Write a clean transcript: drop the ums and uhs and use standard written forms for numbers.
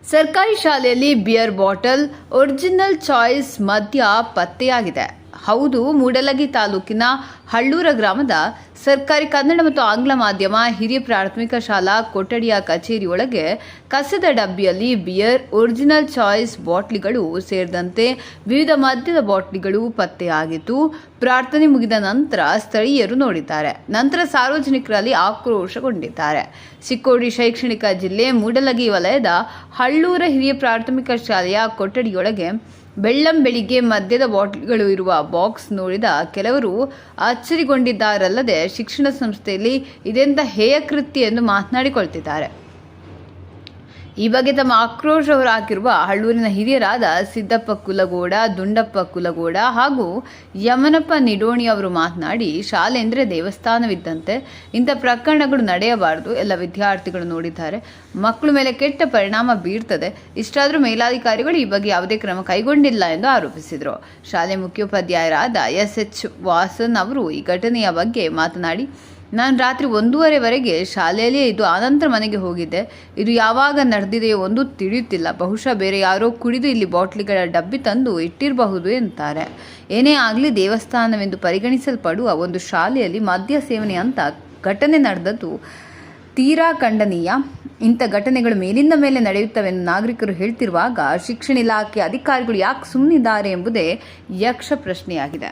ಸರ್ಕಾರಿ ಶಾಲೆಯಲ್ಲಿ beer bottle original choice ಮದ್ಯ ಪತ್ತೆಯಾಗಿದೆ. ಹೌದು, ಮೂಡಲಗಿ ತಾಲೂಕಿನ ಹಳ್ಳೂರ ಗ್ರಾಮದ ಸರ್ಕಾರಿ ಕನ್ನಡ ಮತ್ತು ಆಂಗ್ಲ ಮಾಧ್ಯಮ ಹಿರಿಯ ಪ್ರಾಥಮಿಕ ಶಾಲಾ ಕೊಠಡಿಯ ಕಚೇರಿ ಒಳಗೆ ಕಸದ ಡಬ್ಬಿಯಲ್ಲಿ ಬಿಯರ್ ಒರಿಜಿನಲ್ ಚಾಯ್ಸ್ ಬಾಟ್ಲಿಗಳು ಸೇರಿದಂತೆ ವಿವಿಧ ಮದ್ಯದ ಬಾಟ್ಲಿಗಳು ಪತ್ತೆಯಾಗಿದ್ದು, ಪ್ರಾರ್ಥನೆ ಮುಗಿದ ನಂತರ ಸ್ಥಳೀಯರು ನೋಡಿದ್ದಾರೆ. ನಂತರ ಸಾರ್ವಜನಿಕರಲ್ಲಿ ಆಕ್ರೋಶಗೊಂಡಿದ್ದಾರೆ. ಚಿಕ್ಕೋಡಿ ಶೈಕ್ಷಣಿಕ ಜಿಲ್ಲೆ ಮೂಡಲಗಿ ವಲಯದ ಹಳ್ಳೂರ ಹಿರಿಯ ಪ್ರಾಥಮಿಕ ಶಾಲೆಯ ಕೊಠಡಿಯೊಳಗೆ ಬೆಳ್ಳಂಬೆಳಿಗ್ಗೆ ಮದ್ಯದ ಬಾಟ್ಲಿಗಳು ಇರುವ ಬಾಕ್ಸ್ ನೋಡಿದ ಕೆಲವರು ಅಚ್ಚರಿಗೊಂಡಿದ್ದಾರಲ್ಲದೆ ಶಿಕ್ಷಣ ಸಂಸ್ಥೆಯಲ್ಲಿ ಇದೆಂಥ ಹೇಯ ಕೃತ್ಯ ಎಂದು ಮಾತನಾಡಿಕೊಳ್ತಿದ್ದಾರೆ. ಈ ಬಗ್ಗೆ ತಮ್ಮ ಆಕ್ರೋಶ ಹೊರಹಾಕಿರುವ ಹಳ್ಳೂರಿನ ಹಿರಿಯರಾದ ಸಿದ್ದಪ್ಪ ಕುಲಗೋಡ, ದುಂಡಪ್ಪ ಕುಲಗೋಡ ಹಾಗೂ ಯಮನಪ್ಪ ನಿಡೋಣಿ ಅವರು ಮಾತನಾಡಿ, ಶಾಲೆ ಅಂದರೆ ದೇವಸ್ಥಾನವಿದ್ದಂತೆ. ಇಂಥ ಪ್ರಕರಣಗಳು ನಡೆಯಬಾರದು. ಎಲ್ಲ ವಿದ್ಯಾರ್ಥಿಗಳು ನೋಡಿದ್ದಾರೆ. ಮಕ್ಕಳ ಮೇಲೆ ಕೆಟ್ಟ ಪರಿಣಾಮ ಬೀರ್ತದೆ. ಇಷ್ಟಾದರೂ ಮೇಲಾಧಿಕಾರಿಗಳು ಈ ಬಗ್ಗೆ ಯಾವುದೇ ಕ್ರಮ ಕೈಗೊಂಡಿಲ್ಲ ಎಂದು ಆರೋಪಿಸಿದರು. ಶಾಲೆ ಮುಖ್ಯೋಪಾಧ್ಯಾಯರಾದ SH ವಾಸನ್ ಅವರು ಈ ಘಟನೆಯ ಬಗ್ಗೆ ಮಾತನಾಡಿ, ನಾನು ರಾತ್ರಿ 1:30ವರೆಗೆ ಶಾಲೆಯಲ್ಲೇ ಇದ್ದು ಆನಂತರ ಮನೆಗೆ ಹೋಗಿದ್ದೆ. ಇದು ಯಾವಾಗ ನಡೆದಿದೆಯೋ ಒಂದು ತಿಳಿಯುತ್ತಿಲ್ಲ. ಬಹುಶಃ ಬೇರೆ ಯಾರೋ ಕುಡಿದು ಇಲ್ಲಿ ಬಾಟ್ಲಿಗಳ ಡಬ್ಬಿ ತಂದು ಇಟ್ಟಿರಬಹುದು ಎಂತಾರೆ. ಏನೇ ಆಗಲಿ, ದೇವಸ್ಥಾನವೆಂದು ಪರಿಗಣಿಸಲ್ಪಡುವ ಒಂದು ಶಾಲೆಯಲ್ಲಿ ಮದ್ಯ ಸೇವನೆ ಅಂತ ಘಟನೆ ನಡೆದದ್ದು ತೀರಾ ಖಂಡನೀಯ. ಇಂಥ ಘಟನೆಗಳು ಮೇಲಿಂದ ಮೇಲೆ ನಡೆಯುತ್ತವೆಂದು ನಾಗರಿಕರು ಹೇಳ್ತಿರುವಾಗ ಶಿಕ್ಷಣ ಇಲಾಖೆ ಅಧಿಕಾರಿಗಳು ಯಾಕೆ ಸುಮ್ಮನಿದ್ದಾರೆ ಎಂಬುದೇ ಯಕ್ಷ ಪ್ರಶ್ನೆಯಾಗಿದೆ.